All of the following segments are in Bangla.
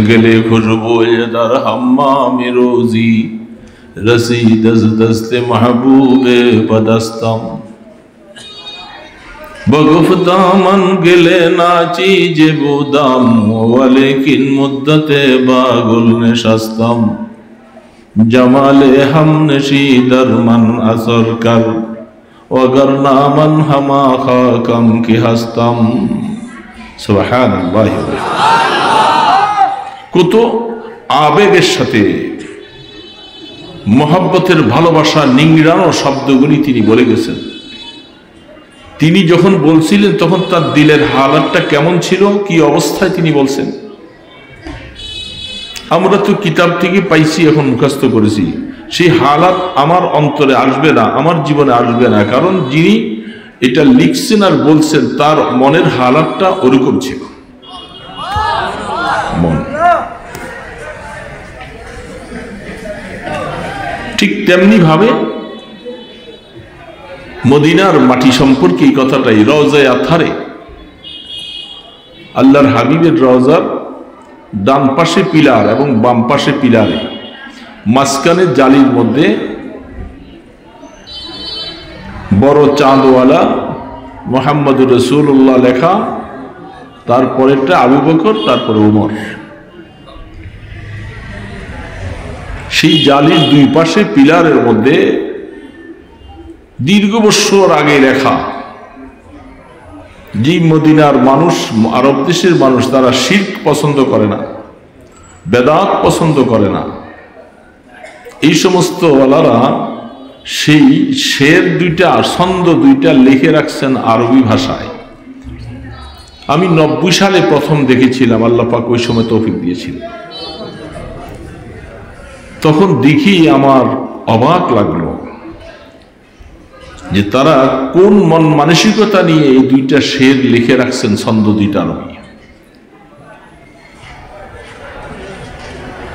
گلے خوشبوئے در حمام روزی رسید از دست محبوب پدستم بگفتم من گلے ناچی جے بودم ولیکن مدت با گل نشستم جمال ہم نشی در من اثر کر وگرنا من ہما خاکم کی ہستم সুবহান আল্লাহ। কত আবেগের সাথে মহব্বতের ভালোবাসা নিংড়ানো শব্দগুলি তিনি বলে গেছেন। তিনি যখন বলছিলেন তখন তার দিলের হালাতটা কেমন ছিল, কি অবস্থায় তিনি বলছেন। আমরা তো কিতাব থেকে পাইছি, এখন মুখস্থ করেছি, সেই হালাত আমার অন্তরে আসবে না, আমার জীবনে আসবে না, কারণ যিনি এটা লিখছেন আর বলছেন তার মনের হালাতটা ওরকম ছিল। মন ঠিক তেমনি ভাবে মদিনার মাটি সম্পর্কে এই কথাটাই, রওজায়ে আতহারে আল্লাহর হাবিবের রওজার ডান পাশে পিলার এবং বাম পাশে পিলারে মাঝখানে জালির মধ্যে বড় চাঁদওয়ালা মুহাম্মদুর রাসূলুল্লাহ লেখা, তারপরেরটা আবু বকর, তারপরে ওমর। সেই জালির দুই পাশে পিলারের মধ্যে দীর্ঘ বছর আগে লেখা, যে মদিনার মানুষ, আরব দেশের মানুষ, তারা শিরক পছন্দ করে না, বেদাত পছন্দ করে না, এই সমস্ত ওয়ালারা সেই শের দুইটা, ছন্দ দুইটা লিখে রাখছেন আরবি ভাষায়। আমি 90 সালে প্রথম দেখেছিলাম, আল্লাহ পাক ওই সময় তৌফিক দিয়েছিলেন। তখন দেখি আমার অবাক লাগলো যে তারা কোন মন মানসিকতা নিয়ে এই দুইটা শের লিখে রাখছেন, ছন্দ দুইটা আরবি,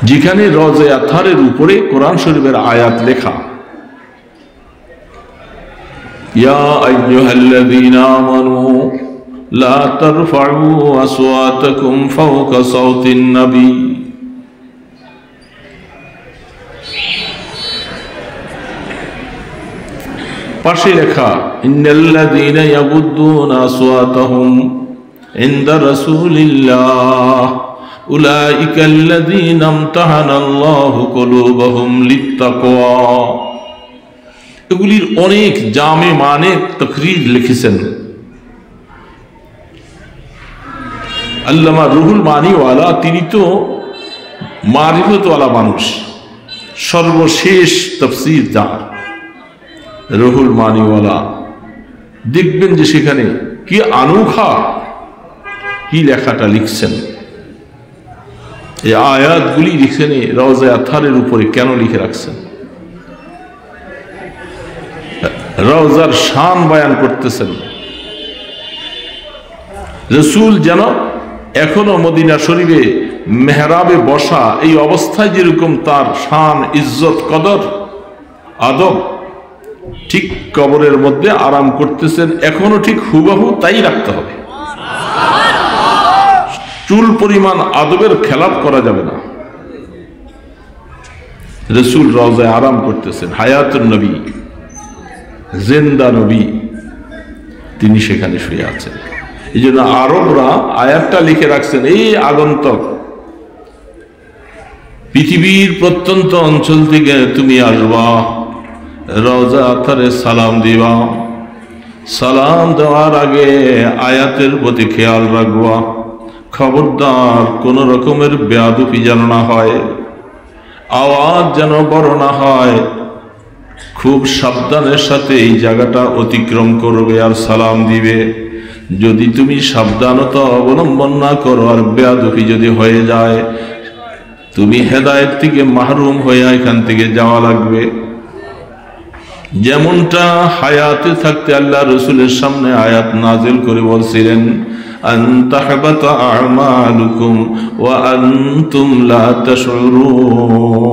যেখানে রওজায়ে আতহারের উপরে কোরআন শরীফের আয়াত লেখা, ইয়া আইয়ুহাল্লাযীনা আমানু লা তারফাউ আসওয়াতাকুম ফাওকা সাওতিন নবী। পাশে লেখা ইন্নাল্লাযীনা ইয়াগুদ্দুনা আসওয়াতাহুম ইনদা রাসূলিল্লাহ উলাইকাল্লাযীনা ইমতাহানাল্লাহু কুলুবাহুম লিত্তাকওয়া। এগুলির অনেক জামে মানে তাকরীর লিখেছেন আল্লামা রুহুল মানিওয়ালা। তিনি তো মারিফতওয়ালা মানুষ, সর্বশেষ তাফসীর যার রুহুল মানিওয়ালা, দেখবেন যে সেখানে কি আনোখা কি লেখাটা লিখছেন। এই আয়াতগুলি লিখছেন রওজায়ে আতহারের উপরে কেন লিখে রাখছেন, রওজার শান বয়ান করতেছেন। রাসূল যেন এখনো মদিনা শরীফে মেহরাবে বসা এই অবস্থায় যেরকম তার শান, ইজ্জত, কদর, আদব, ঠিক কবরের মধ্যে আরাম করতেছেন, এখনো ঠিক হুবহু তাই রাখতে হবে। চুল পরিমাণ আদবের খেলাপ করা যাবে না। রাসূল রওজায় আরাম করতেছেন, হায়াতুন নবী, জিন্দা নবী, তিনি সেখানে শুয়ে আছেন। এই জন্য আরবরা আয়াতটা লিখে রাখছেন, এই আগন্তক পৃথিবীর প্রত্যন্ত অঞ্চল থেকে তুমি আসবা, রওজা আতহারে সালাম দিবা, সালাম দেওয়ার আগে আয়াতের প্রতি খেয়াল রাখবা, খবরদার কোন রকমের বেয়াদবি যেন না হয়, আওয়াজ যেন বড় না হয়, খুব সাবধানের সাথে এই জায়গাটা অতিক্রম করবে আর সালাম দিবে। যদি তুমি সাবধানতা অবলম্বন না করো আর বেয়াদবি যদি হয়ে যায়, তুমি হেদায়েত থেকে মাহরুম হয়ে এখান থেকে যাওয়া লাগবে। যেমনটা হায়াতে থাকতে আল্লাহ রাসূলের সামনে আয়াত নাজিল করে বলছিলেন, আন তাহবাতা আমালুকুম ওয়া আনতুম লা তাশউরুন।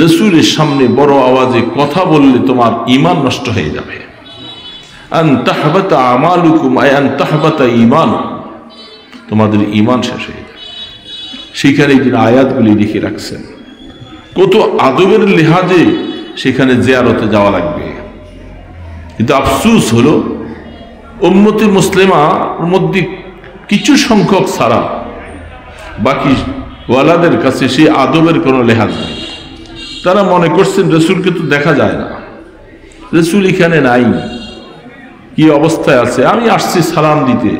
রাসূলের সামনে বড় আওয়াজে কথা বললে তোমার ঈমান নষ্ট হয়ে যাবে। আন তাহবাতা আমালুকুম আই আন তাহবাতা ঈমানুকুম, তোমাদের ঈমান শেষ হয়ে যাবে। সেখানে এই আয়াতগুলি লিখে রাখছেন। কত আদবের লেহাজে সেখানে জিয়ারতে যাওয়া লাগবে। কিন্তু আফসোস হলো উম্মতে মুসলিমার মধ্যে কিছু সংখ্যক ছাড়া বাকি ওয়ালাদের কাছে সেই আদবের কোনো লেহাজ নেই। তারা মনে করছেন রসুলকে তো দেখা যায় না, রসুল এখানে নাই, কি অবস্থায় আছে, আমি আসছি সালাম দিতে।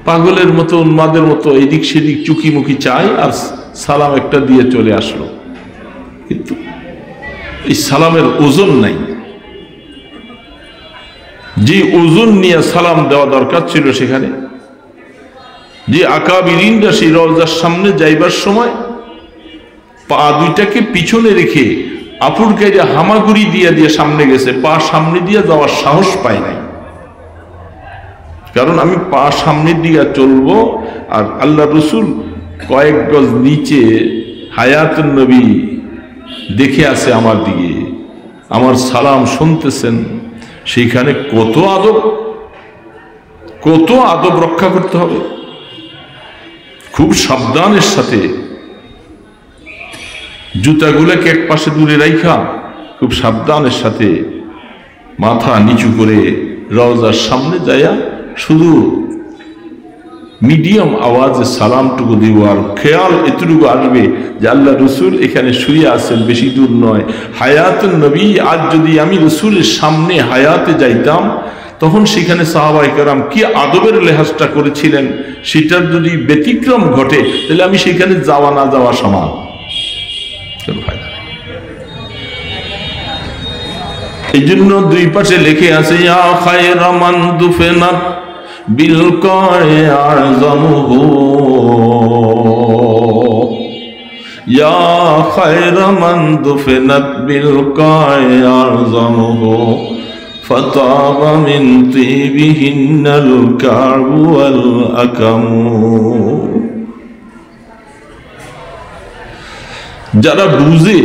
পাগলের মতো উন্মাদের মতো এদিক সেদিক চুকিমুখি চাই আর সালাম একটা দিয়ে চলে আসলো। কিন্তু এই সালামের ওজন নাই, যে ওজন নিয়ে সালাম দেওয়া দরকার ছিল সেখানে। যে আকাবিরিনরা সেই রওজার সামনে যাইবার সময় পা দুইটাকে পিছনে রেখে আপুরকে যে হামাগুড়ি দিয়ে দিয়ে সামনে গেছে, পা সামনে দিয়ে যাওয়ার সাহস পায় নাই। কারণ আমি পা সামনের দিকে চলবো আর আল্লাহ রসুল কয়েক গজ নিচে হায়াতুন নবী দেখে আছে আমার দিকে, আমার সালাম শুনতেছেন। সেইখানে কত আদব রক্ষা করতে হবে, খুব সাবধানের সাথে জুতাগুলোকে এক পাশে দূরে রাখা খুব সাবধানের সাথে মাথা নিচু করে রওজার সামনে যাইয়া শুধু মিডিয়াম আওয়াজে সালামটুকু দিব। আর খেয়াল এতটুকু আসবে যে আল্লাহ রসুল এখানে শুয়ে আছেন, বেশি দূর নয়। হায়াতুন নবী, আজ যদি আমি রসুলের সামনে হায়াতে যাইতাম তখন সেখানে সাহাবায়ে কেরাম কি আদবের লেহাজটা করেছিলেন, সেটার যদি ব্যতিক্রম ঘটে তাহলে আমি সেখানে যাওয়া না যাওয়া সমান। এই জন্য দুই পাশে লিখে আছে ইয়া খায়রা মান দুফিনাত বিল কায়ে আযমুহু, ইয়া খায়রা মান দুফিনাত বিল কায়ে আযমুহু ফাতাবা মিন তিবিহিন্নাল কারবু ওয়াল আকামু। যারা বুঝে,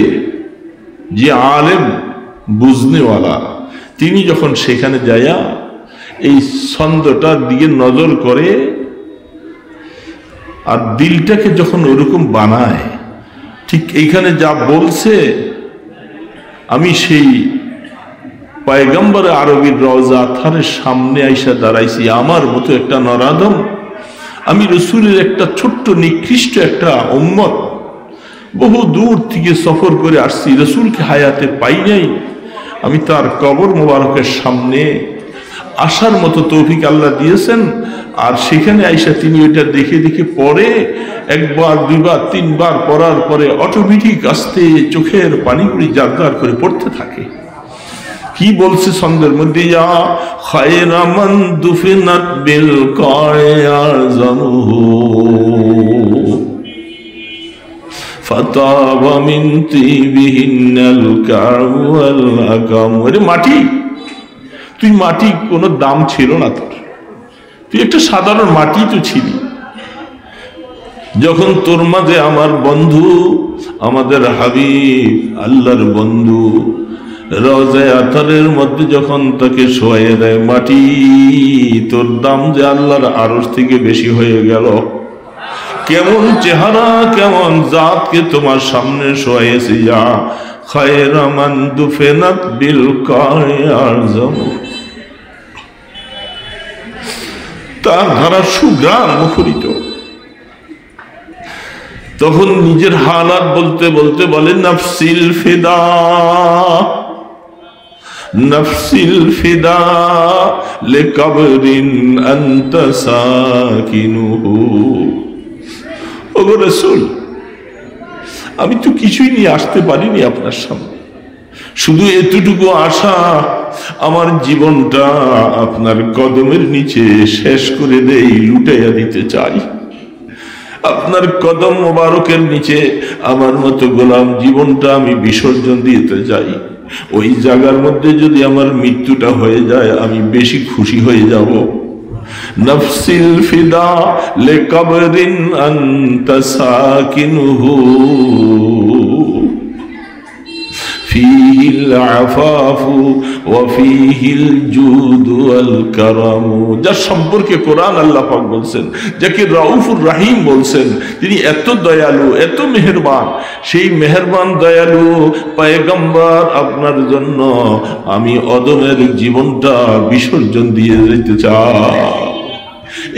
যে আলেম বুঝনেওয়ালা, তিনি যখন সেখানে যায়া এই ছন্দটার দিকে নজর করে আর দিলটাকে যখন ওরকম বানায়, ঠিক এইখানে যা বলছে, আমি সেই পয়গম্বর আরবির রওজা আতহারের সামনে আইসা দাঁড়াইছি, আমার মতো একটা নরাদম, আমি রসুলের একটা ছোট্ট নিকৃষ্ট একটা উম্মত, বহু দূর থেকে সফর করে আসছি, রসুলকে হায়াতে পাই নাই, আমি তার কবর মোবারকের সামনে আসার মতো তৌফিক আল্লাহ দিয়েছেন। আর সেখানে আইসা তিনি ওইটা দেখে দেখে পড়ে, একবার দুইবার তিনবার পড়ার পরে অটোমেটিক আস্তে চোখের পানিগুলি জারজার করে পড়তে থাকে। কি বলছে ছন্দের মধ্যে, ইয়া খায়রা মান দুফিনাত বিল কায়ে আযমুহু ফাতাবা মিন তিবিহিন্নাল কারবু ওয়াল আকাম। আরে মাটি, তুই মাটি, কোনো দাম ছিল না তোর, তুই একটা সাধারণ মাটি তো ছিলি। যখন তোর মাঝে আমার বন্ধু, আমাদের হাবিব আল্লাহর বন্ধু রওজায়ে আতহারের মধ্যে যখন তাকে শোয়াইয়ে দেয়, মাটি তোর দাম যে আল্লাহর আরশ থেকে বেশি হয়ে গেল। কেমন চেহারা, কেমন জাতকে তোমার সামনে শোয়াইয়েছি, ইয়া খায়রা মান দুফিনাত বিল কায়ে আযমুহু। তার ধারা সুগ্রাম মুখরিত। তখন নিজের হালাত বলতে বলতে বলে, নফসিল ফিদা, নফসিল ফিদা লিকবরিন আনতা সাকিনুহু। ওগো রাসূল, আমি তো কিছুই নিয়ে আসতে পারিনি আপনার সামনে, শুধু এতটুকু আশা, আমার জীবনটা আপনার কদমের নিচে শেষ করে দেই, লুটাইয়া দিতে চাই। আপনার কদম মোবারকের নিচে আমার মতো গোলাম জীবনটা আমি বিসর্জন দিতে চাই। ওই জায়গার মধ্যে যদি আমার মৃত্যুটা হয়ে যায়, আমি বেশি খুশি হয়ে যাব। নফসিল ফিদা লিকবরিন আনতা সাকিনুহু ফীহিল আফাফু ওয়া ফীহিল জুদু ওয়াল কারামু। যার সম্পর্কে কোরআন আল্লাহ পাক বলছেন, যাকে রাউফুর রাহিম বলছেন, তিনি এত দয়ালু, এত মেহেরবান। সেই মেহেরবান দয়ালু পয়গম্বর আপনার জন্য আমি অদমের জীবনটা বিসর্জন দিয়ে যেতে চাই।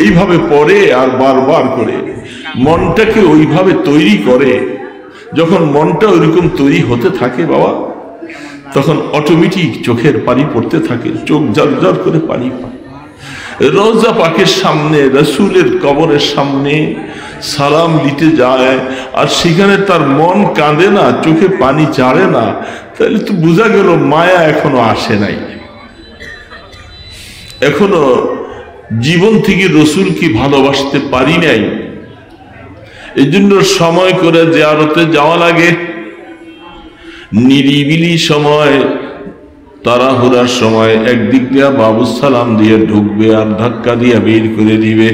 এইভাবে পড়ে আর বারবার করে মনটাকে ওইভাবে তৈরি করে। যখন মনটা ওইরকম তৈরি হতে থাকে বাবা, তখন অটোমেটিক চোখের পানি পড়তে থাকে, চোখ জর্জর করে পানি পায়। রওজা পাকের সামনে, রাসূলের কবরের সামনে সালাম দিতে যায়, আর সেখানে তার মন কাঁদে না, চোখে পানি চাড়ে না, তাহলে তো বোঝা গেল মায়া এখনো আসে নাই, এখনো জীবন থেকে রাসূলকে ভালোবাসতে পারি নাই। এই জন্য সময় করে জিয়ারতে যাওয়া লাগে, নিরিবিলি সময়, তাড়াহুড়ার সময় একদিক দিয়া বাবু সালাম দিয়ে ঢুকবে আর ধাক্কা দিয়ে বের করে দিবে।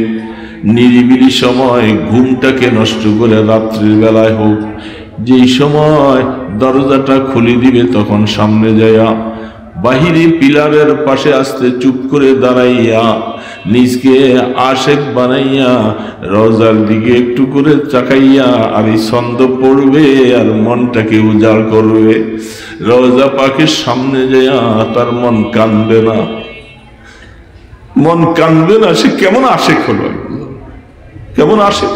নিরিবিলি সময় ঘুমটাকে নষ্ট করে রাত্রির বেলায় হোক, যেই সময় দরজাটা খুলে দিবে তখন সামনে যাইয়া বাহিরে পিলারের পাশে আসতে চুপ করে দাঁড়াইয়া নিজকে আশেক বানাইয়া রওজার দিকে একটু করে তাকাইয়া আর এই ছন্দ পড়বে আর মনটাকে উজাড় করবে। রওজা পাকের সামনে যাইয়া তার মন কাঁদবে না, মন কাঁদবে না। সে কেমন আশেক হলো, কেমন আশেক,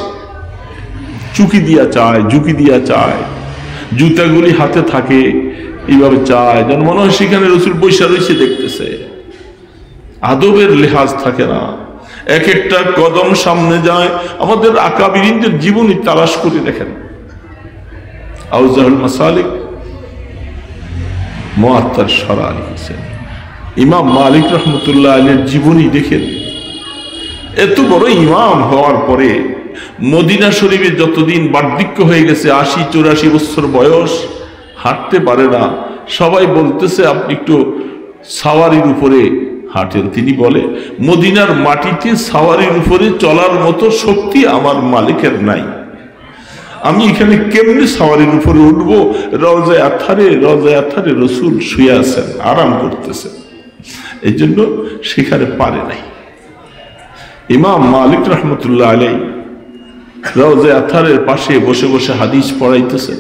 চুকি দিয়া চায়, ঝুঁকি দিয়া চায়, জুতাগুলি হাতে থাকে, এইভাবে চায় যেন মনে হয় সেখানে রাসূল বৈশা রয়েছে দেখতেছে। আদবের লেহাজ থাকে না, এক একটা কদম সামনে যায়। আমাদের আকাবিরিনদের জীবনী তালাশ করে দেখেন, আউজাহুল মাসালিক মুআত্তার শরা লিখেছেন, ইমাম মালিক রহমতুল্লাহ আলাইহির জীবনী দেখেন। এত বড় ইমাম হওয়ার পরে মদিনা শরীফে যতদিন বার্ধক্য হয়ে গেছে, ৮০-৮৪ বছর বয়স, হাঁটতে পারে না। সবাই বলতেছে আপনি একটু সাওয়ারির উপরে হাঁটেন। তিনি বলে, মদিনার মাটিতে সাওয়ারির উপরে চলার মতো শক্তি আমার মালিকের নাই, আমি এখানে কেমনে সাওয়ারির উপরে উঠবো? রওজায়ে আতহারে রাসূল শুয়ে আছেন, আরাম করতেছেন, এই জন্য সেখানে পারে নাই। ইমাম মালিক রহমতুল্লাহ আলাইহি রওজায়ে আতহারের পাশে বসে বসে হাদিস পড়াইতেছেন।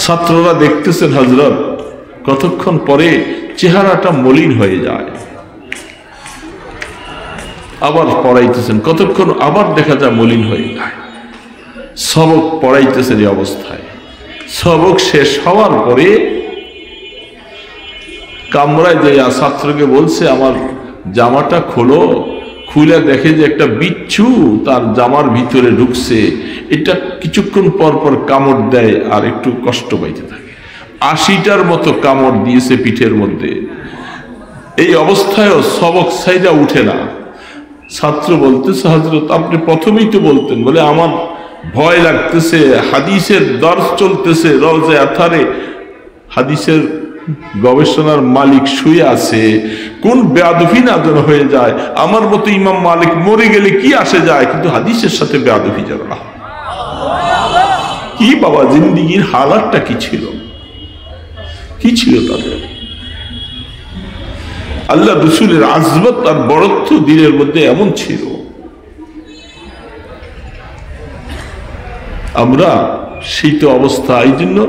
ছাত্ররা দেখতেছেন হযরত কতক্ষণ পরে চেহারাটা মলিন হয়ে যায়, আবার পড়াইতেছেন, কতক্ষণ আবার দেখা যায় মলিন হয়ে যায়। সবক পড়াইতেছেন এই অবস্থায়। সবক শেষ হওয়ার পরে কামরায় যাইয়া ছাত্রকে বলছে, আমার জামাটা খোলো। খুলে দেখে যে একটা বিচ্ছু তার জামার ভিতরে ঢুকছে। এটা কিছুক্ষণ পর পর কামড় দেয় আর একটু কষ্ট পাইতে থাকে। ৮০টার মতো কামড় দিয়েছে পিঠের মধ্যে। এই অবস্থায়ও সবক সাইডা উঠে না। ছাত্র বলতেছে, হযরত আপনি প্রথমেই তো বলতেন। বলে, আমার ভয় লাগতেছে, হাদিসের দর্স চলতেছে, রওজায়ে আতহারে হাদিসের গবেষণার মালিক শুয়ে আছে, কোন বেয়াদবি না যেন হয়ে যায়। আমার মতো ইমাম মালিক মরে গেলে কি আসে যায়, কিন্তু হাদিসের সাথে বেয়াদবি যেন না। কি বাবা, জিন্দিগির হালাতটা কি ছিল, কি ছিল তাদের? আল্লাহ রাসূলের আজমত আর বড়ত্ব দিনের মধ্যে এমন ছিল। আমরা সেই তো অবস্থা। এই জন্য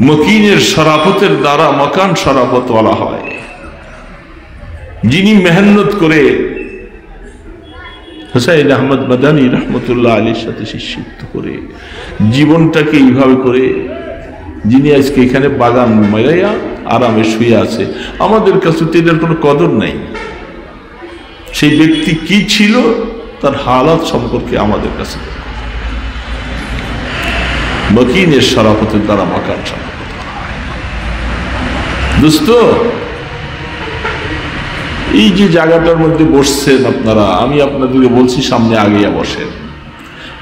মকিনের শরাফতের দ্বারা মকান শরাফত বলা হয়। যিনি মেহনত করে হুসাইন আহমদ মাদানী রহমতুল্লাহ আলীর সাথে শিষ্যত্ব করে জীবনটাকে এইভাবে করে, যিনি আজকে এখানে বাগান মাইয়া আরামে শুয়ে আছে, আমাদের কাছে তো এটার কোনো কদর নাই। সেই ব্যক্তি কি ছিল তার হালাত সম্পর্কে আমাদের কাছে মকিনের শরাফতের দ্বারা মাকান শরাফত। দোস্ত, এই যে জায়গাটার মধ্যে বসছেন আপনারা, আমি আপনাদেরকে বলছি সামনে আগেয়া বসেন।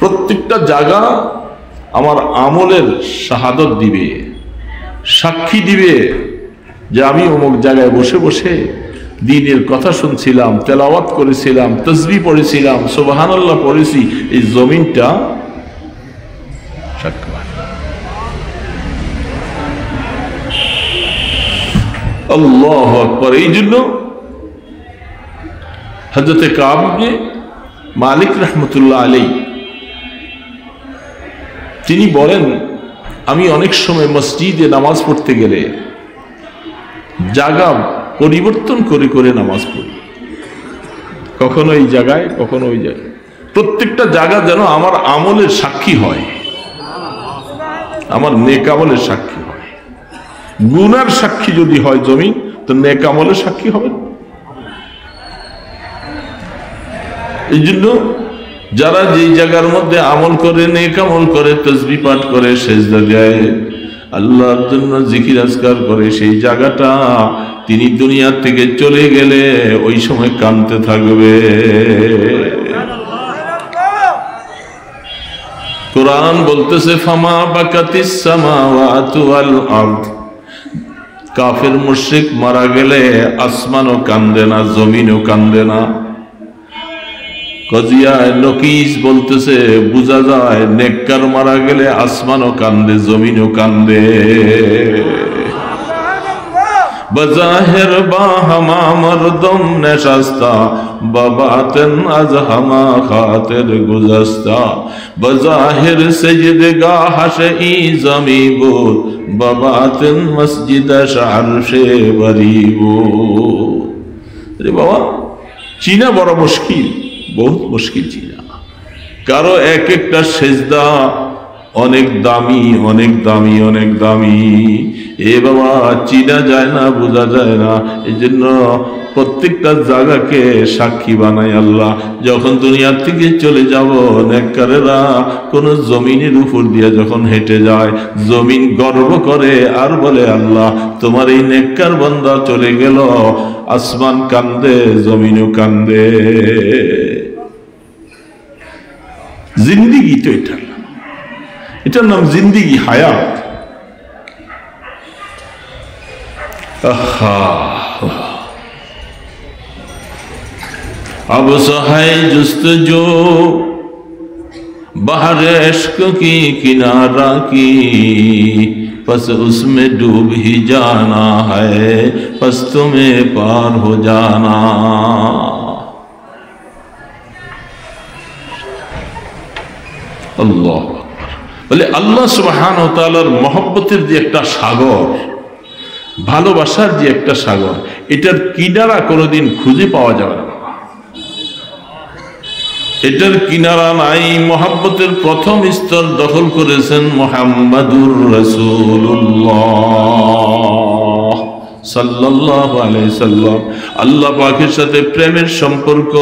প্রত্যেকটা জায়গা আমার আমলের শাহাদত দিবে, সাক্ষী দিবে যে আমি অমুক জায়গায় বসে বসে দ্বীনের কথা শুনছিলাম, তেলাওয়াত করেছিলাম, তাসবিহ পড়েছিলাম, সুবহানাল্লাহ পড়েছি। এই জমিনটা সাক্ষ্য। আল্লাহু আকবার। এই জন্য হযরত কাব ইবনে মালিক রাহমাতুল্লাহ আলাইহি তিনি বলেন, আমি অনেক সময় মসজিদে নামাজ পড়তে গেলে জায়গা পরিবর্তন করে করে নামাজ পড়ি, কখনো এই জায়গায় কখনো ওই জায়গায়। প্রত্যেকটা জায়গা যেন আমার আমলের সাক্ষী হয়, আমার নেক আমলের সাক্ষী হয়। গুনার সাক্ষী যদি হয় জমিন, তো নেক আমলের সাক্ষী হবে না। এই জন্য যারা যেই জায়গার মধ্যে আমল করে, নেক আমল করে, তাসবিহ পাঠ করে, সেজদা দেয়, আল্লাহর জন্য জিকির আজকার করে, সেই জায়গাটা তিনি দুনিয়া থেকে চলে গেলে ওই সময় কাঁদতে থাকবে। কোরআন বলতেছে ফামা বাকাতিস সামাওয়াতু ওয়াল আরদ, কাফের মুশরিক মারা গেলে আসমানও কান্দে না, জমিনও কান্দে না। কজিয়ায় নকিস বলতেছে বোঝা যায় নেককার মারা গেলে আসমানও কান্দে, জমিনও কান্দে। বজাহের বা হামা মরদম নেশাস্তা, বাবাতেন আজ হামা খাতের গুজস্তা। বজাহের সেজদগা হাসে ই জমি বোল, বাবাতেন মসজিদ শারশে বরিবো। রে বাবা, চীনা বড় মুশকিল, বহুত মুশকিল চীনা। কারো এক একটা সেজদা অনেক দামি, অনেক দামি, অনেক দামি। এ বাবা চিনা যায় না, বোঝা যায় না। এই জন্য প্রত্যেকটা জায়গাকে সাক্ষী বানায় আল্লাহ। যখন দুনিয়ার থেকে চলে যাব, নেককারেরা কোন জমিনের উপর দিয়ে যখন হেঁটে যায়, জমিন গর্ব করে আর বলে আল্লাহ তোমার এই নেককার বান্দা চলে গেল। আসমান কান্দে, জমিনও কান্দে। জিন্দিগি তো এটার নাম জিন্দিগি, হায়াত। अब है जुस्तजो बहरे इश्क की किनारा की, बस उसमें डूब ही जाना है, बस तुम्हें पार हो जाना। अल्लाह বলে আল্লাহ সুবহানাহু ওয়া তাআলার মহব্বতের যে একটা সাগর, ভালোবাসার যে একটা সাগর, এটার কিনারা কোনোদিন খুঁজে পাওয়া যাবে না। এটার কিনারা নাই। মহব্বতের প্রথম স্তর দখল করেছেন মুহাম্মাদুর রাসূলুল্লাহ সাল্লাল্লাহু আলাইহি সাল্লাম। আল্লাহ পাকের সাথে প্রেমের সম্পর্ক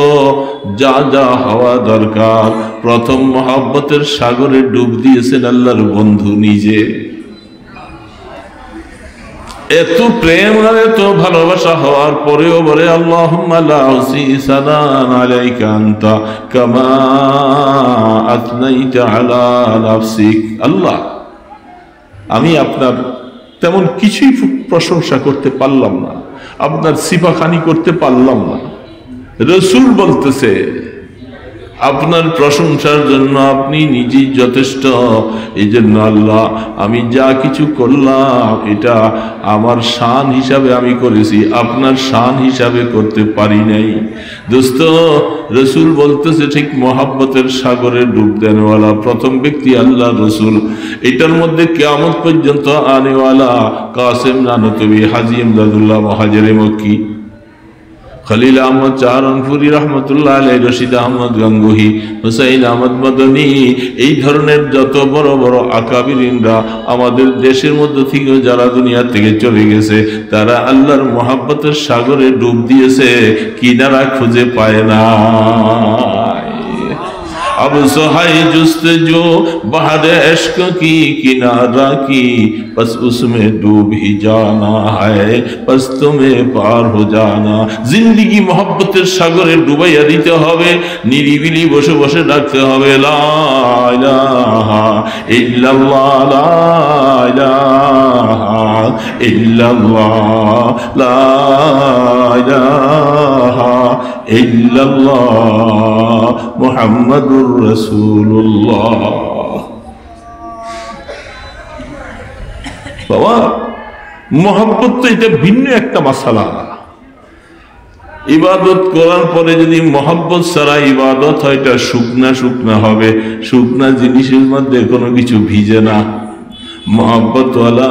যা যা হওয়া দরকার, প্রথম মহব্বতের সাগরে ডুব দিয়েছেন আল্লাহর বন্ধু নিজে। এত প্রেম আর এত ভালোবাসা হওয়ার পরেও বলে আল্লাহুম্মা লা উসি সানান আলাইকা আনতা কামা আসনাইতা আলা নাফসিক। আল্লাহ, আমি আপনার তেমন কিছুই প্রশংসা করতে পারলাম না, আপনার সিফাখানি করতে পারলাম না। রাসূল বলতেছে আপনার প্রশংসার জন্য আপনি নিজেই যথেষ্ট। এই জন্য আল্লাহ, আমি যা কিছু করলাম এটা আমার শান হিসাবে আমি করেছি, আপনার শান হিসাবে করতে পারি নাই। দোস্ত, রাসূল বলতেছে ঠিক মহব্বতের সাগরে ডুব দেনওয়ালা প্রথম ব্যক্তি আল্লাহ রাসূল। এটার মধ্যে কিয়ামত পর্যন্ত আনেওয়ালা কাসেম নানতবী, হাজী ইমদাদুল্লাহ মুহাজিরে মক্কি, খলিল আহমদ চারণপুরি রহমতুল্লাহ আলাইহি, রশিদ আহমদ গঙ্গোহী, হুসাইন আহমদ মদনী, এই ধরনের যত বড় বড় আকাবিরিনরা আমাদের দেশের মধ্যে থেকে যারা দুনিয়া থেকে চলে গেছে, তারা আল্লাহর মহব্বতের সাগরে ডুব দিয়েছে, কিনারা খুঁজে পায় না। अब है जुस्तजो बहरे इश्क की किनारा की, बस उसमें डूब ही जाना है, बस तुम्हें पार हो जाना। जिंदगी मोहब्बतेर सागरे डुबाइया दिते होबे, निरिबिली बसे बसे डाकते होबे ला इलाहा इल्लाल्लाह, ला इलाहा इल्लाल्लाह, ला इलाहा इल्लाल्लाह मुहम्मदुर রাসূলুল্লাহ। বাবা, মহব্বত তো এটা ভিন্ন একটা মাসালা। ইবাদত করার পরে যদি মহব্বত ছাড়া ইবাদত হয়, এটা শুকনা শুকনা হবে। শুকনা জিনিসের মধ্যে কোনো কিছু ভিজে না। মহব্বতওয়ালা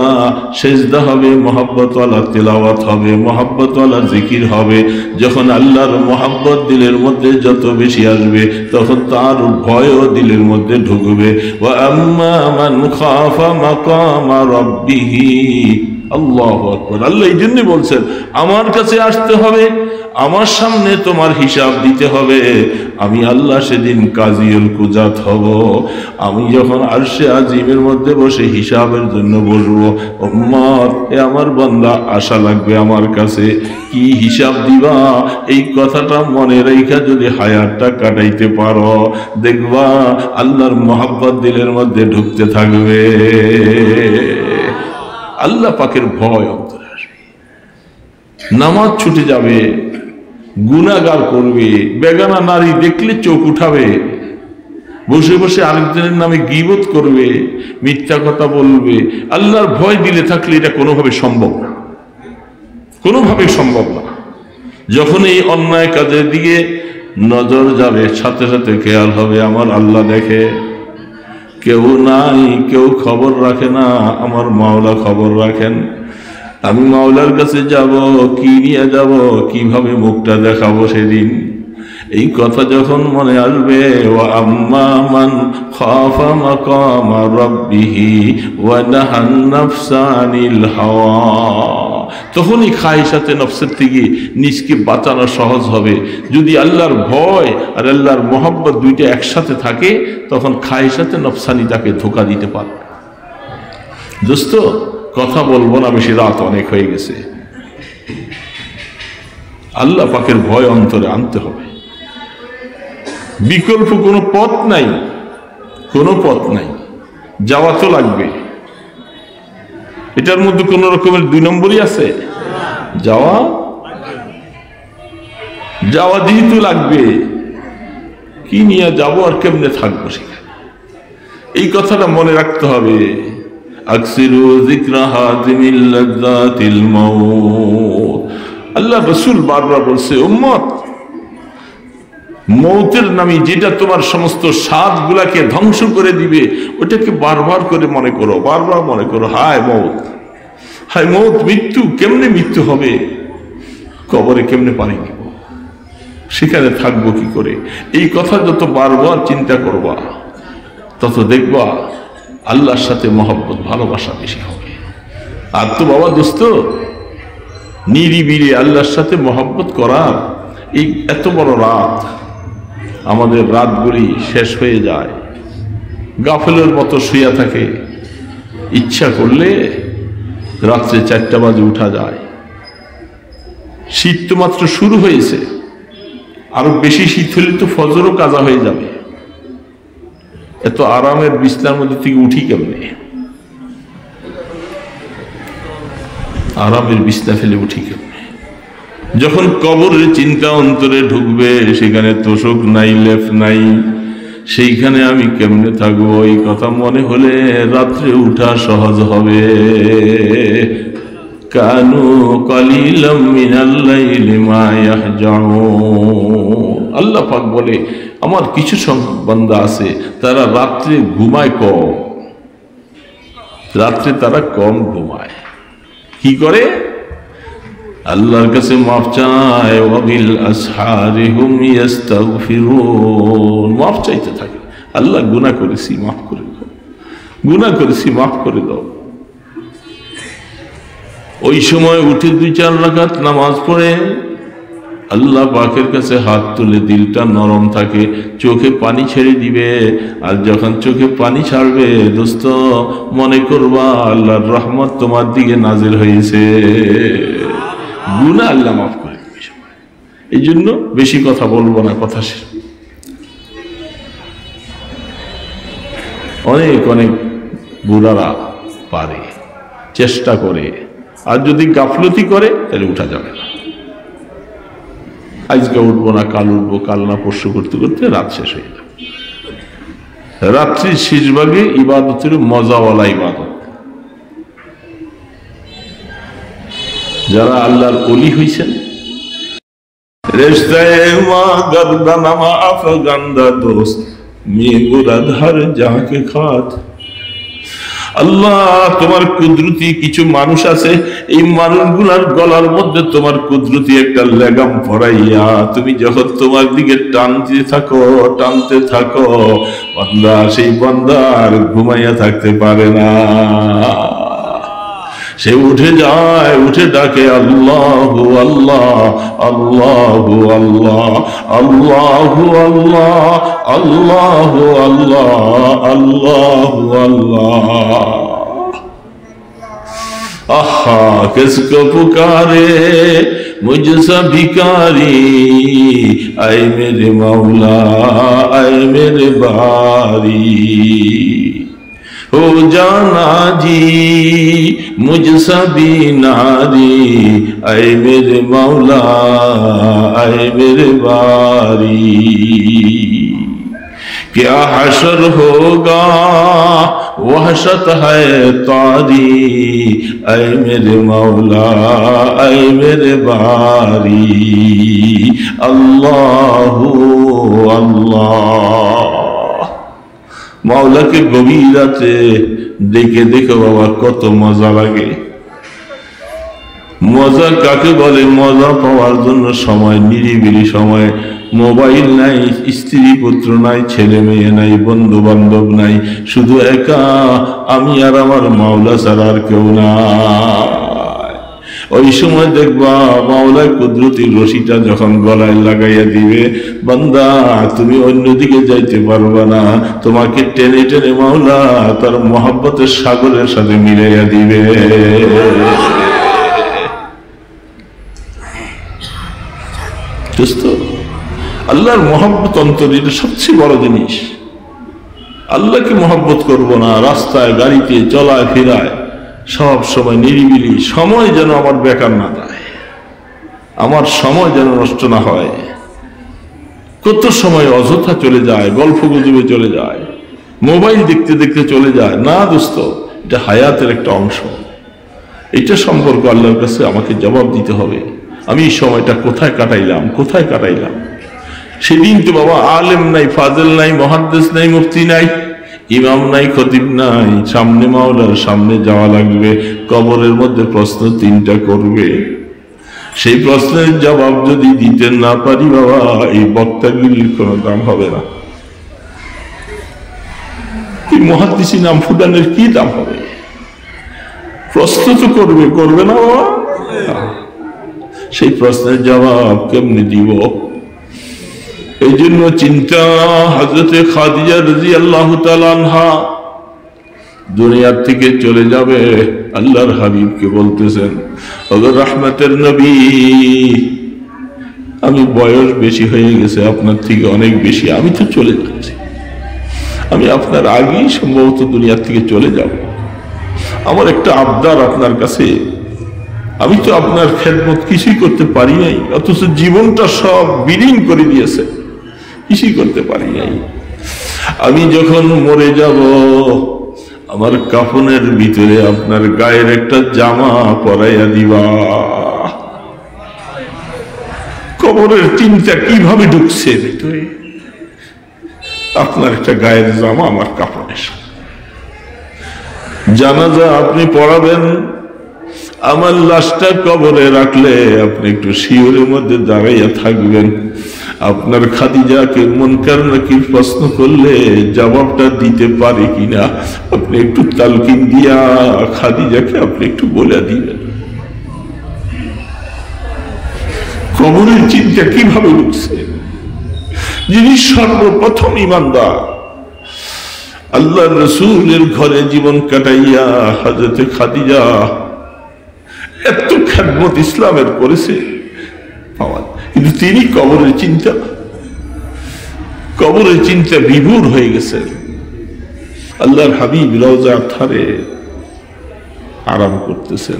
সেজদা হবে, মহব্বতওয়ালা তেলাওয়াত হবে, মহব্বতওয়ালা জিকির হবে। যখন আল্লাহর মহব্বত দিলের মধ্যে যত বেশি আসবে, তখন তার ভয়ও দিলের মধ্যে ঢুকবে। ওয়া আম্মা মান খাফা মাকামা রাব্বিহি, আল্লাহু আকবার। আল্লাহ এই জন্য বলছেন আমার কাছে আসতে হবে, আমার সামনে তোমার হিসাব দিতে হবে। আমি আল্লাহ সেদিন কাজিউল কুজাত হব। আমি যখন আরশে আজিমের মধ্যে বসে হিসাবের জন্য বসবো, উম্মত এ আমার বান্দা আশা লাগবে আমার কাছে, কি হিসাব দিবা? এই কথাটা মনে রেখা যদি হায়াতটা কাটাইতে পারো, দেখবা আল্লাহর মহব্বত দিলের মধ্যে ঢুকতে থাকবে। আল্লাহ পাকের ভয় অন্তরে আসবে, নামাজ ছুটে যাবে, গুনাহগার করবে, বেগানা নারী দেখলে চোখ উঠাবে, বসে বসে আরেকজনের নামে গীবত করবে, মিথ্যা কথা বলবে। আল্লাহর ভয় দিলে থাকলে এটা কোনোভাবে সম্ভব না, কোনোভাবে সম্ভব না। যখন এই অন্যায় কাজের দিকে নজর যাবে, সাথে সাথে খেয়াল হবে আমার আল্লাহ দেখে, কেউ নাই, কেউ খবর রাখে না, আমার মাওলা খবর রাখেন। আমি মাওলার কাছে যাব, কি নিয়ে যাব, কিভাবে মুখটা দেখাবো সেদিন। এই কথা যখন মনে আসবে, ওয়া আম্মা মান খাফা মাকামা রাব্বিহি ওয়া নাহান নাফসা আনিল হাওয়া, তখনই খায়সাতে নফসের থেকে নিজকে বাঁচানো সহজ হবে। যদি আল্লাহর ভয় আর আল্লাহর মহব্বত দুইটা একসাথে থাকে, তখন খায়সাতে নফসানি তাকে ধোঁকা দিতে পারে। দোস্ত কথা বলবো না বেশি, রাত অনেক হয়ে গেছে। আল্লাহ পাকের ভয় অন্তরে আনতে হবে, বিকল্প কোনো পথ নাই, কোনো পথ নাই, যাওয়া তো লাগবে। এটার মধ্যে কোন রকমের দুই নম্বরই আছে? যাওয়া যাওয়া যেহেতু লাগবে, কি নিয়ে যাবো আর কেমনে থাকবো সেখানে, এই কথাটা মনে রাখতে হবে। আকসিরু যিকরা হাযিমিল লাযযাতিল মাউত, আল্লাহ রাসূল বারবার বলছে, উম্মত মৌতের নামে যেটা তোমার সমস্ত স্বাদ গুলাকে ধ্বংস করে দিবে, ওটাকে বারবার করে মনে করো, বারবার মনে করো। হায় মৌত, হায় মৌত, মৃত্যু, কেমনে মৃত্যু হবে, কবরে কেমনে পানি দিব, সেখানে থাকবো কি করে। এই কথা যত বারবার চিন্তা করবা, তত দেখবা আল্লাহর সাথে মহব্বত ভালোবাসা বেশি হবে। আর তো বাবা দোস্ত, নিরিবিলি আল্লাহর সাথে মহব্বত করার এই এত বড় রাত, আমাদের রাতগুলি শেষ হয়ে যায়, গাফেলের মতো শুয়ে থাকে। ইচ্ছা করলে রাত্রে 4টা বাজে উঠা যায়। শীত তো মাত্র শুরু হয়েছে, আরো বেশি শীত হলে তো ফজরও কাজা হয়ে যাবে। এত আরামের বিছনার মধ্যে থেকে উঠি কেমনে, আরামের বিছনা ফেলে উঠি কেমনে। যখন কবরের চিন্তা অন্তরে ঢুকবে, সেখানে তোষক নাই, লেপ নাই, সেইখানে আমি কেমনে থাকবো, এই কথা মনে হলে রাত্রে উঠা সহজ হবে। কানু কালিলাম মিনাল লাইলি মা ইয়াহজাউন, আল্লাহ পাক বলে আমার কিছু সংখ্যক বান্দা আছে, তারা রাত্রে ঘুমায় কম, রাত্রে তারা কম ঘুমায়। কি করে? আল্লাহর কাছে মাফ চায়, ওয়াবিল আসহারি হুম ইস্তাগফিরুন, মাফ চাইতে থাকে। আল্লাহ গুনাহ করেছি, মাফ করে দাও, গুনাহ করেছি, মাফ করে দাও। ওই সময় উঠে 2-4 রাকাত নামাজ পড়ে আল্লাহ পাকের কাছে হাত তুলে, দিলটা নরম থাকে, চোখে পানি ছেড়ে দিবে। আর যখন চোখে পানি ছাড়বে দোস্ত, মনে করবা আল্লাহর রহমত তোমার দিকে নাজিল হয়েছে, গুনাহ আল্লাহ মাফ করে দিবে। এই জন্য বেশি কথা বলবো না, কথা শেষ। অনেক অনেক বুড়ারা পারে, চেষ্টা করে, আর যদি গাফলতি করে তাহলে উঠা যাবে না। আজকে উঠবো না, কাল উঠবো, কাল না পরশু করতে করতে রাত শেষ হয়ে যাবে। রাত্রির শেষ ভাগে ইবাদতের মজাওয়ালা ইবাদত। যারা আল্লাহর ওলি হইছেন। রিশতায়ে মা গর্দানামা আফগান্দা দোস্ত মে গুরাধার যাকে খাত। আল্লাহ, তোমার কুদরতি কিছু মানুষ আছে, এই মানুষগুলার গলার মধ্যে তোমার কুদরতি একটা লেগাম পরাইয়া তুমি যখন তোমার দিকে টানতে থাকো বান্দা, সেই বান্দা আর ঘুমাইয়া থাকতে পারে না। সে উঠে যায়, উঠে ডাকে আল্লাহু আল্লাহ, আল্লাহু আল্লাহ, আল্লাহু আল্লাহ, আল্লাহু আল্লাহ, আল্লাহু আল্লাহ। आहा किसको पुकारे मुझसे भिखारी, आए मेरे मौला आए मेरे बारी। हो जाना जी मुझसे भी नारी, आए मेरे मौला आए मेरे बारी। क्या हशर होगा वहशत है तारी, ऐ मेरे मौला ऐ मेरे बारी। अल्लाहु अल्लाह। মাওলাকে গভীর রাতে দেখে দেখো বাবা কত মজা লাগে। মজা কাকে বলে? মজা পাওয়ার জন্য সময়, নিরিবিলি সময়, মোবাইল নাই, স্ত্রী পুত্র নাই, ছেলে মেয়ে নাই, বন্ধু বান্ধব নাই, শুধু একা আমি আর আমার মাওলা ছাড়া আর কেউ নাই। ওই সময় দেখবা মাওলার কুদরতির রশিটা যখন গলায় লাগাইয়া দিবে, বান্দা তুমি অন্যদিকে যাইতে পারবা না, তোমাকে টেনে টেনে মাওলা তার মহব্বতের সাগরের সাথে মিলাইয়া দিবে। আল্লাহর মহব্বত অন্তর, এটা সবচেয়ে বড় জিনিস। আল্লাহকে মহব্বত করবো না, রাস্তায় গাড়িতে চলায় ফিরায় সব সময় নিরিবিলি সময় যেন আমার বেকার না যায়, আমার সময় যেন নষ্ট না হয়। কত সময় অযথা চলে যায়, গল্প গুজবে চলে যায়, মোবাইল দেখতে দেখতে চলে যায়। না দোস্ত, এটা হায়াতের একটা অংশ। এটা সম্পর্ক আল্লাহর কাছে আমাকে জবাব দিতে হবে। আমি এই সময়টা কোথায় কাটাইলাম। সেদিন তো বাবা আলেম নাই, ফাজেল নাই, মুহাদ্দিস নাই, মুফতি নাই, ইমাম নাই, খতিব নাই, সামনে মাওলার সামনে যাওয়া লাগবে। কবরের মধ্যে প্রশ্ন তিনটা করবে, সেই প্রশ্নের জবাব যদি দিতে না পারি বাবা, এই বক্তাগুলির কোনো দাম হবে না। এই মুহাদ্দিসি নাম ফুটানের কি দাম হবে? প্রশ্ন তো করবে না বাবা, সেই প্রশ্নের জবাব কেমনে দিব? এই জন্য চিন্তা। হযরতে খাদিজা রাদিয়াল্লাহু তাআলা আনহা দুনিয়ার থেকে চলে যাবে, আল্লাহর হাবিবকে বলতেছেন, ওগো রাহমাতের নবী, আমি বয়স বেশি হয়ে গেছে, আপনার থেকে অনেক বেশি, আমি তো চলে যাচ্ছি, আমি আপনার আগেই সম্ভবত দুনিয়ার থেকে চলে যাব। আমার একটা আবদার আপনার কাছে, আমি তো আপনার খেদমত কিছুই করতে পারি নাই, অথচ জীবনটা সব বিলীন করে দিয়েছে, কিছুই করতে পারি নাই। আমি যখন মরে যাব, আমার কাফনের ভিতরে আপনার গায়ের একটা জামা পরাইয়া দিবা। কবরের চিন্তা কিভাবে ঢুকছে ভিতরে, আপনার একটা গায়ের জামা আমার কাফনের সাথে। জানাজা আপনি পড়াবেন, আমার লাশটা কবরে রাখলে আপনি একটু শিওরের মধ্যে দাঁড়াইয়া থাকবেন। আপনার খাদিজাকে মুনকার নাকির প্রশ্ন করলে জবাবটা দিতে পারে কিনা আপনি একটু তালকিন দিয়া খাদিজাকে আপনি একটু বলে দিবেন। কবরের চিন্তা কিভাবে উঠছে, যিনি সর্বপ্রথম ঈমানদার, আল্লাহর রাসূলের ঘরে জীবন কাটাইয়া হযরতে খাদিজা এত খেদমত ইসলামের করেছে, কিন্তু তিনি কবরের চিন্তা বিভোর হয়ে গেছেন। আল্লাহর হাবিব রওজার ধারে আরাম করতেছেন,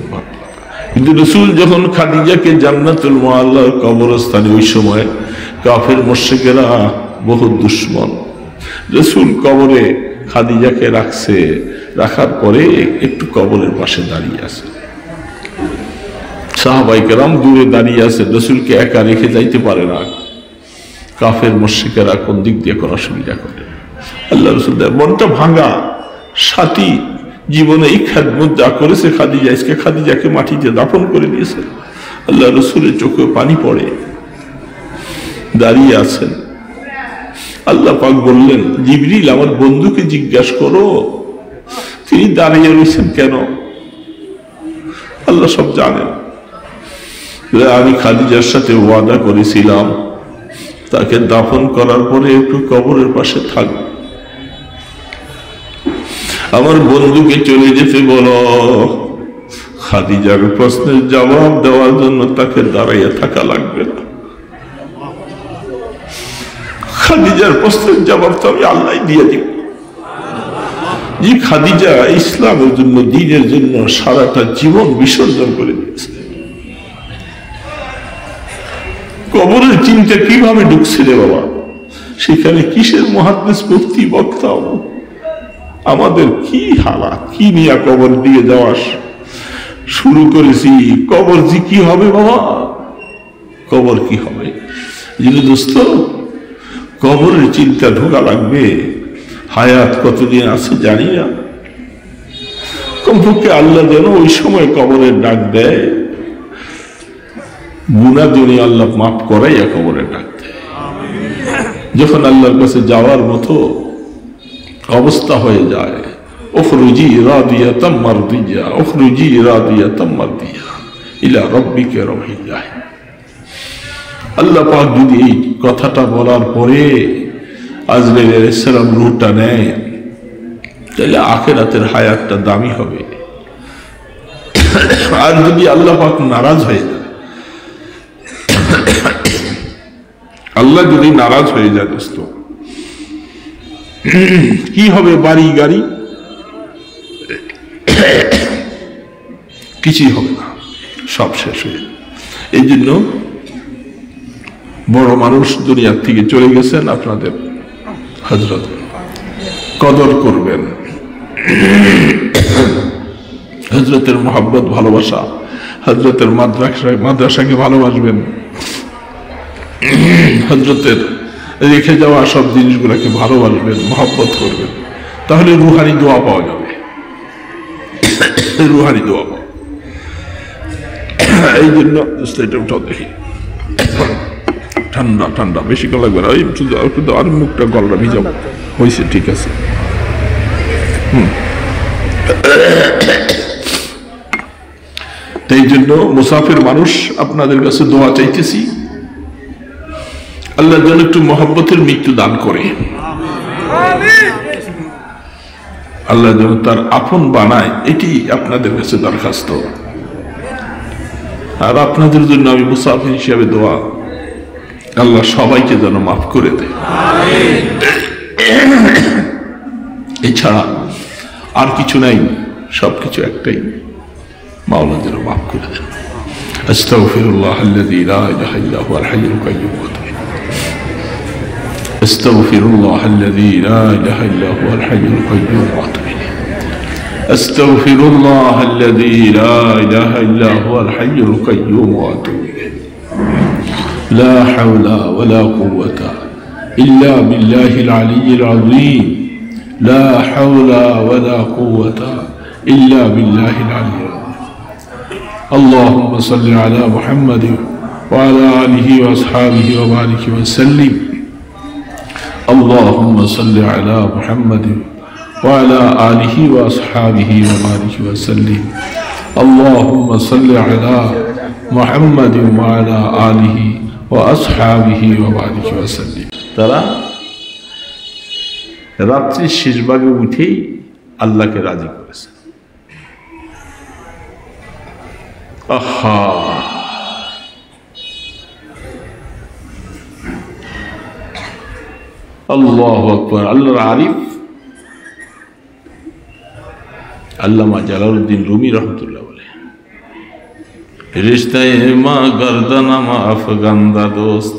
কিন্তু রাসূল যখন খাদিজাকে জান্নাতুল মুআল্লার কবরস্থানে, ওই সময় কাফের মুশরিকেরা বহু দুশমন, রাসূল কবরে খাদিজাকে রাখার পরে একটু কবরের পাশে দাঁড়িয়ে আছে। সাহাবায়ে কেরাম দূরে দাঁড়িয়ে আছে, রাসূলকে একা রেখে যাইতে পারে না। কাফের মুশরিকেরা কোন দিক দিয়ে কোন অসুবিধা করে। আল্লাহ রাসূল মনটা ভাঙা, সাথী জীবনে এই খেদমত যা করেছে খাদিজা, আজকে খাদিজাকে মাটিতে দাফন করে দিয়েছে। আল্লাহ রাসূলের চোখে পানি পড়ে, দাঁড়িয়ে আছেন। আল্লাহ পাক বললেন, জিবরিল আমার বন্ধুকে জিজ্ঞাসা করো তিনি দাঁড়িয়ে রয়েছেন কেন। আল্লাহ সব জানেন। আমি খাদিজার সাথে ওয়াদা করেছিলাম তাকে দাফন করার পরে একটু কবরের পাশে থাকবে, আমার বন্ধুকে চলে যেতে বলো। খাদিজার প্রশ্নের জবাব দেওয়ার জন্য তাকে দাঁড়াইয়া থাকা লাগবে না। খাদিজার প্রশ্নের জবাব তো আমি আল্লাহ দিয়ে দিব। যে খাদিজা ইসলামের জন্য, দ্বীনের জন্য সারাটা জীবন বিসর্জন করে দিয়েছে। কবরের চিন্তা কিভাবে ঢুকছে রে বাবা, সেখানে কিসের মুহাদ্দিস মুফতি বক্তা, আমাদের কি হালাত, কি নিয়ে কবর দিয়ে যাওয়া শুরু করেছি। কবর যে কি হবে বাবা, কবর কি হবে। দোস্ত, কবরের চিন্তা ঢোকা লাগবে। হায়াত কতদিন আছে জানি না, কমপক্ষে আল্লাহ যেন ওই সময় কবরের ডাক দেয়, গুনাহ যদি আল্লাহ মাফ করাইয়া কবরের ডাক দেয়। যখন আল্লাহর কাছে যাওয়ার মতো অবস্থা হয়ে যায়, উখরুজি রাদিয়াতাম মারদিয়া, উখরুজি রাদিয়াতাম মারদিয়া ইলা রাব্বিকা রাহিয়াহ। আল্লাহ পাক যদি এই কথাটা বলার পরে আজরাইল আলাইহিস সালাম রূহটা নেয়, তাহলে আখিরাতের হায়াতটা দামি হবে। আর যদি আল্লাহ পাক নারাজ হয়ে যায়, আল্লাহ যদি নারাজ হয়ে যায় দোস্ত, কি হবে? বাড়ি গাড়ি কিছুই হবে না, সব শেষ হয়ে। এই জন্য বড় মানুষ দুনিয়ার থেকে চলে গেছেন, আপনাদের হযরত কদর করবেন, হযরতের মোহাব্বত ভালোবাসা, হযরতের মাদ্রাসাকে ভালোবাসবেন, হযরতের রেখে যাওয়া সব জিনিসগুলোকে ভালোবাসবেন, মহব্বত করবেন, তাহলে রুহানি দোয়া পাওয়া যাবে। রুহানি দোয়া পাওয়া, এই জন্য এটা দেখি ঠান্ডা ঠান্ডা বেশি করে লাগবে না, ওই শুধু আর মুখটা গলাটা ভিজাবো হয়েছে, ঠিক আছে। এই জন্য মুসাফির মানুষ আপনাদের কাছে দোয়া চাইতেছি, আল্লাহ যেন একটু মহব্বতের মৃত্যু দান করে, আল্লাহ যেন তার আপন বানায়, এটি আপনাদের কাছে দরখাস্ত। আর আপনাদের জন্য আমি মুসাফির হিসাবে দোয়া, আল্লাহ সবাইকে যেন মাফ করে দেয়। এছাড়া আর কিছু নাই, সবকিছু একটাই, মাওলা যেন মাফ করে দেন। আস্তাগফিরুল্লাহ আল্লাযী লা ইলাহা ইল্লা হুয়াল হাইয়ুল কাইয়্যুম ওয়া আতুবু ইলাইহি। আস্তাগফিরুল্লাহ আল্লাযী লা ইলাহা ইল্লা হুয়াল হাইয়ুল কাইয়্যুম ওয়া আতুবু ইলাইহি। আস্তাগফিরুল্লাহ আল্লাযী লা ইলাহা ইল্লা হুয়াল হাইয়ুল কাইয়্যুম ওয়া আতুবু ইলাইহি। লা হাওলা ওয়ালা কুওয়াতা ইল্লা বিল্লাহিল আলিয়্যিল আযীম। লা হাওলা ওয়ালা কুওয়াতা ইল্লা বিল্লাহিল আলিয়্যিল আযীম। আল্লাহুম্মা সাল্লি আলা মুহাম্মাদিন ওয়া আলা আলিহি ওয়া আসহাবিহি ওয়া বারিক ওয়া সাল্লিম। আল্লাহুম্মা সাল্লি আলা মুহাম্মাদিন ওয়া আলা আলিহি ওয়া আসহাবিহি ওয়া বারিক ওয়া সাল্লিম। আল্লাহুম্মা সাল্লি আলা মুহাম্মাদিন ওয়া আলা আলিহি ওয়া আসহাবিহি ওয়া বারিক ওয়া সাল্লিম। তারা রাত্রির শেষ ভাগে উঠেই আল্লাহকে রাজি করেছে। আহা, আল্লাহু আকবার। আল্লাহর আরিফ আল্লামা জালালউদ্দিন রুমি রহমতুল্লাহ বলে, রিশতায়ে মা গর্দানামা আফগান্দা দোস্ত,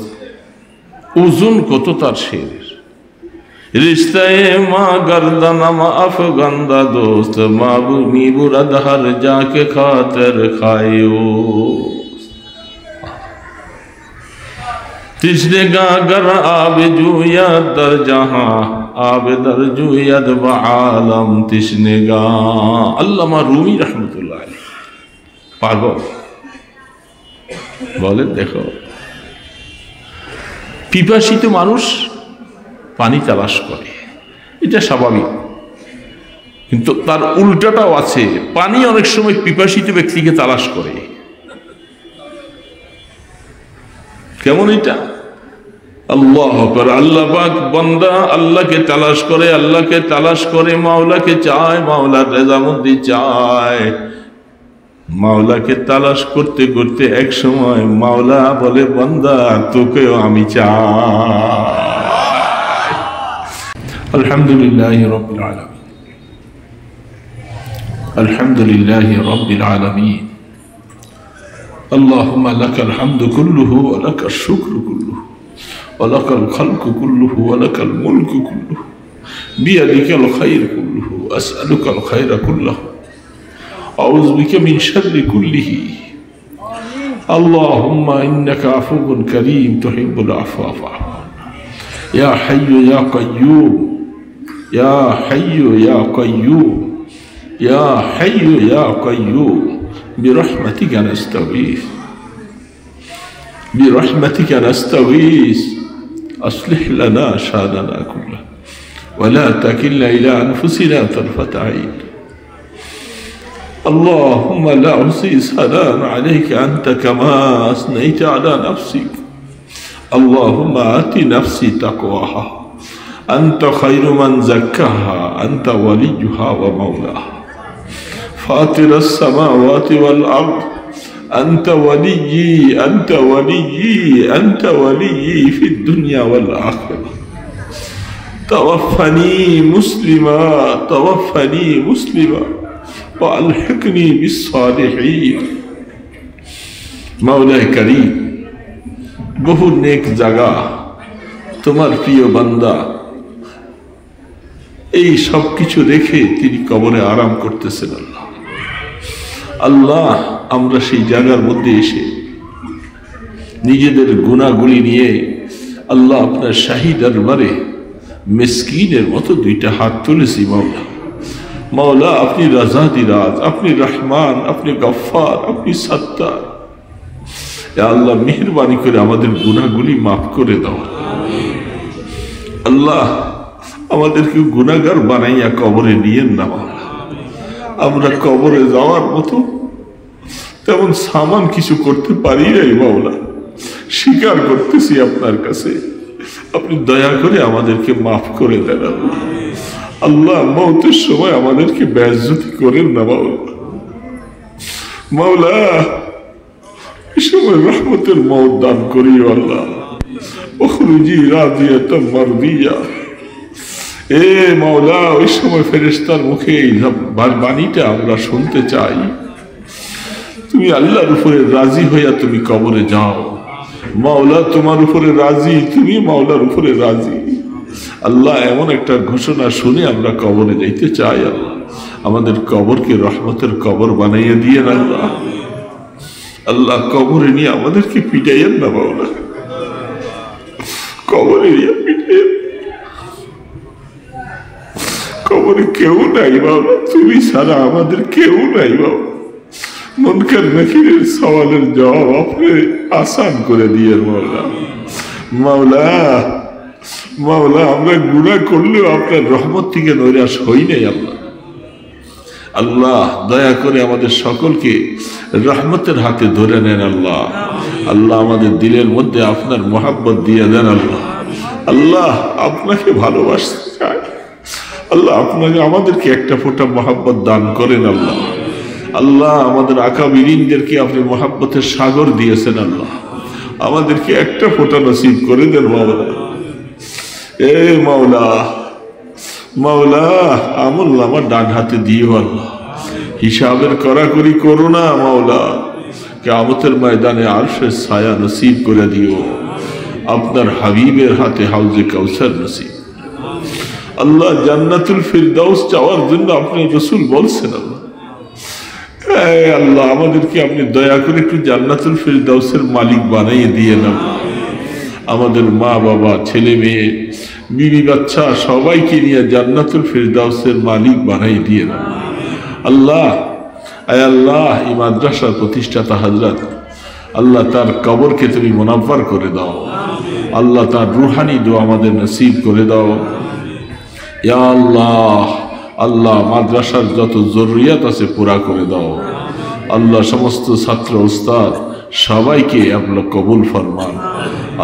ওজন কত তার শের, रिश्ते माँ गर्दन मा अफगंदा दोस्त माबूनी बुरद हर जाके खातर खायो तिसने गा गर आब जुया दर जहां आब दर जुयद बालम तिसने गा अल्लामा रूमी रहमतुल्लाह अलैह पागल बोले देखो पिपासित मानुष पानी तलाश करे এটা স্বাভাবিক কিন্তু তার উল্টাটাও আছে পানি অনেক সময় পিপাসিত ব্যক্তিকে তালাশ করে কেমন এটা আল্লাহ আকবার আল্লাহ পাক বান্দা আল্লাহকে তালাশ করে মাওলাকে চায় মাওলার রেজামন্দি চায় মাওলাকে তালাশ করতে করতে এক সময় মাওলা বলে বান্দা তোকেও আমি চাই আলহামদুলিল্লাহি রাব্বিল আলামিন আলহামদুলিল্লাহি রাব্বিল আলামিন আল্লাহুম্মা লাকাল হামদু কুল্লুহু ওয়া লাকাশ শুকরু কুল্লুহু ওয়া লাকাল খালকু কুল্লুহু ওয়া লাকাল মুলকু কুল্লুহু বিয়াদিকাল খায়রু কুল্লুহু আসআলুকাল খায়রা কুল্লাহু আউযু বিকা মিন শাররি কুল্লিহি আল্লাহুম্মা ইন্নাকা আফুউন কারীম তুহিব্বুল আফওয়া ফা'ফু ইয়া হাইয়্যু ইয়া কাইয়্যুম ইয়া হাইয়্যু ইয়া কাইয়্যুম ইয়া হাইয়্যু ইয়া কাইয়্যুম برحمتك نستغيث برحمتك نستغيث أصلح لنا شأننا كله ولا تكلنا إلى أنفسنا طرفة عين اللهم لا أحصي ثناء عليك أنت كما أثنيت على نفسك اللهم آت نفسي تقواها أنت خير من زكاها أنت وليها ومولاها فاطر السماوات والأرض أنت وليي أنت وليي أنت وليي في الدنيا والآخرة توفني مسلما وألحقني بالصالحين مولاي كريم বহু নেক জায়গা তোমার প্রিয় বান্দা এই সব কিছু রেখে তিনি কবরে আরাম করতেছেন আল্লাহ আল্লাহ আমরা সেই জায়গার মধ্যে এসে নিজেদের গুনাহগুলি নিয়ে আল্লাহ আপনার শাহী দরবারে মিসকিনের মতো দুইটা হাত তুলেছি মাওলা মাওলা আপনি রাজাদিরাজ আপনি রহমান আপনি গফফার আপনি সত্তার ইয়া আল্লাহ মেহেরবানি করে আমাদের গুনাহগুলি মাফ করে দাও আল্লাহ আমাদেরকে গুনাহগার বানাইয়া কবরে নিয়েন না মাওলা আমরা কবরে যাওয়ার মতো তেমন সামান কিছু করতে পারি নাই মাওলা স্বীকার করতেছি আপনার কাছে আপনি দয়া করে আমাদেরকে মাফ করে দেন আল্লাহ মওতের সময় আমাদেরকে বেইজ্জতি করেন না মাওলা মাওলা এই সময় রহমতের মওত দান করিও আল্লাহ উখরুজি রাদিয়াতাম মারদিয়া এ মাওলা ওই সময় ফেরেশতার মুখে এই বাণীটা আমরা শুনতে চাই তুমি আল্লাহর উপরে রাজি হইয়া তুমি কবরে যাও মাওলা তোমার উপরে রাজি তুমি মাওলার উপরে রাজি আল্লাহ এমন একটা ঘোষণা শুনে আমরা কবরে যাইতে চাই আল্লাহ আমাদের কবরকে রহমতের কবর বানাইয়া দিয়ে আল্লাহ আল্লাহ কবরে নিয়ে আমাদেরকে পিটাইয়েন না মাওলা কবরে নিয়ে পিটাইয়েন কবরে কেউ নাই বাবা তুমি ছাড়া আমাদের কেউ নাই বাবা মুনকার নাকিরের সওয়ালের জবাব আপনি আসান করে দিয়ে মাওলা মাওলা মাওলা আমরা গুনাহ করলেও আপনার রহমত থেকে নৈরাশ হই নাই আল্লাহ আল্লাহ দয়া করে আমাদের সকলকে রহমতের হাতে ধরে নেন আল্লাহ আল্লাহ আমাদের দিলের মধ্যে আপনার মহব্বত দিয়ে দেন আল্লাহ আল্লাহ আপনাকে ভালোবাসতে চাই আল্লাহ আপনাকে আমাদেরকে একটা ফোঁটা মহব্বত দান করেন আল্লাহ আল্লাহ আমাদের আকাবিরিনদেরকে আপনি মহব্বতের সাগর দিয়েছেন আল্লাহ আমাদেরকে একটা ফোঁটা নসিব করে দেন মাওলা এ মাওলা মাওলা আমল আমার ডান হাতে দিও আল্লাহ হিসাবের কড়াকড়ি করো না মাওলা কিয়ামতের ময়দানে আরশের ছায়া নসিব করে দিও আপনার হাবিবের হাতে হাউজে কাউসার নসিব আল্লাহ জান্নাতুল ফিরদাউস চাওয়ার জন্য আপনি রাসূল বলছেন। আল্লাহ আল্লাহ আমাদেরকে আপনি দয়া করে একটু জান্নাতুল ফিরদাউসের মালিক বানিয়ে দিয়ে না। আমাদের মা বাবা ছেলে মেয়ে বিবি বাচ্চা সবাইকে নিয়ে জান্নাতুল ফিরদাউসের মালিক বানিয়ে দিয়ে না। আল্লাহ আয় আল্লাহ এই মাদ্রাসার প্রতিষ্ঠাতা হযরত আল্লাহ তার কবরকে তুমি মুনাফফার করে দাও। আল্লাহ তার রুহানি দোয়া আমাদের নসিব করে দাও। ইয়া আল্লাহ আল্লাহ মাদ্রাসার যত জরুরিয়াত আছে পুরা করে দাও। আল্লাহ সমস্ত ছাত্র উস্তাদ সবাইকে আপনি কবুল ফরমান।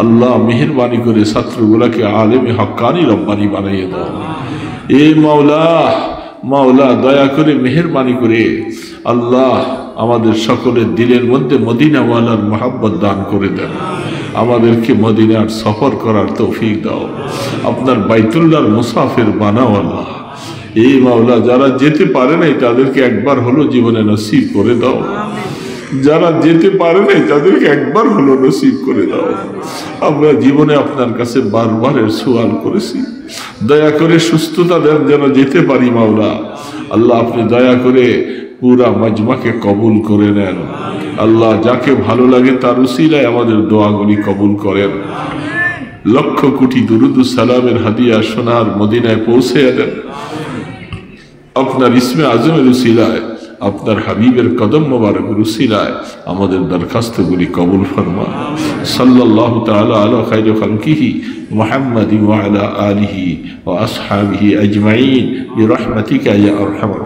আল্লাহ মেহেরবানি করে ছাত্রগুলাকে আলেমে হক্কানি রব্বানি বানিয়ে দাও। এ মাওলা মাওলা দয়া করে মেহেরবানি করে আল্লাহ আমাদের সকলের দিলের মধ্যে মদিনাওয়ালার মহাব্বত দান করে দেন। আমাদেরকে মদিনার সফর করার তৌফিক দাও। আপনার বাইতুল্লাহর মুসাফির বানাও আল্লাহ। এই মাওলা যারা যেতে পারে নাই তাদেরকে একবার হলো জীবনে নসিব করে দাও। যারা যেতে পারে নাই তাদেরকে একবার হলো নসিব করে দাও। আমরা জীবনে আপনার কাছে বারবারের সুয়াল করেছি, দয়া করে সুস্থতা দেন যেন যেতে পারি মাওলা। আল্লাহ আপনি দয়া করে পুরা মাজমাকে কবুল করে নেন। আল্লাহ যাকে ভালো লাগে তার উসিলায় আমাদের দোয়াগুলি কবুল করেন। লক্ষ কোটি দুরুদ সালামের হাদিয়া সোনার মদিনায় পৌঁছে দেন। আপনার ইসমে আজমের উসিলায় আপনার হাবিবের কদম মোবারকের উসিলায় আমাদের দরখাস্তগুলি কবুল ফরমান। সাল্লাল্লাহু তাআলা আলা খায়রি খালকিহি মুহাম্মাদিন ওয়া আলা আলিহি ওয়া আসহাবিহি আজমাইন বিরহমাতিকা ইয়া আরহামার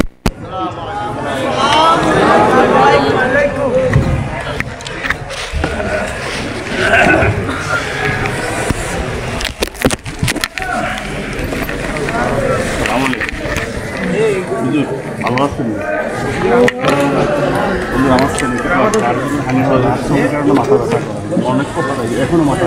অনেক কথা এখনো মাথা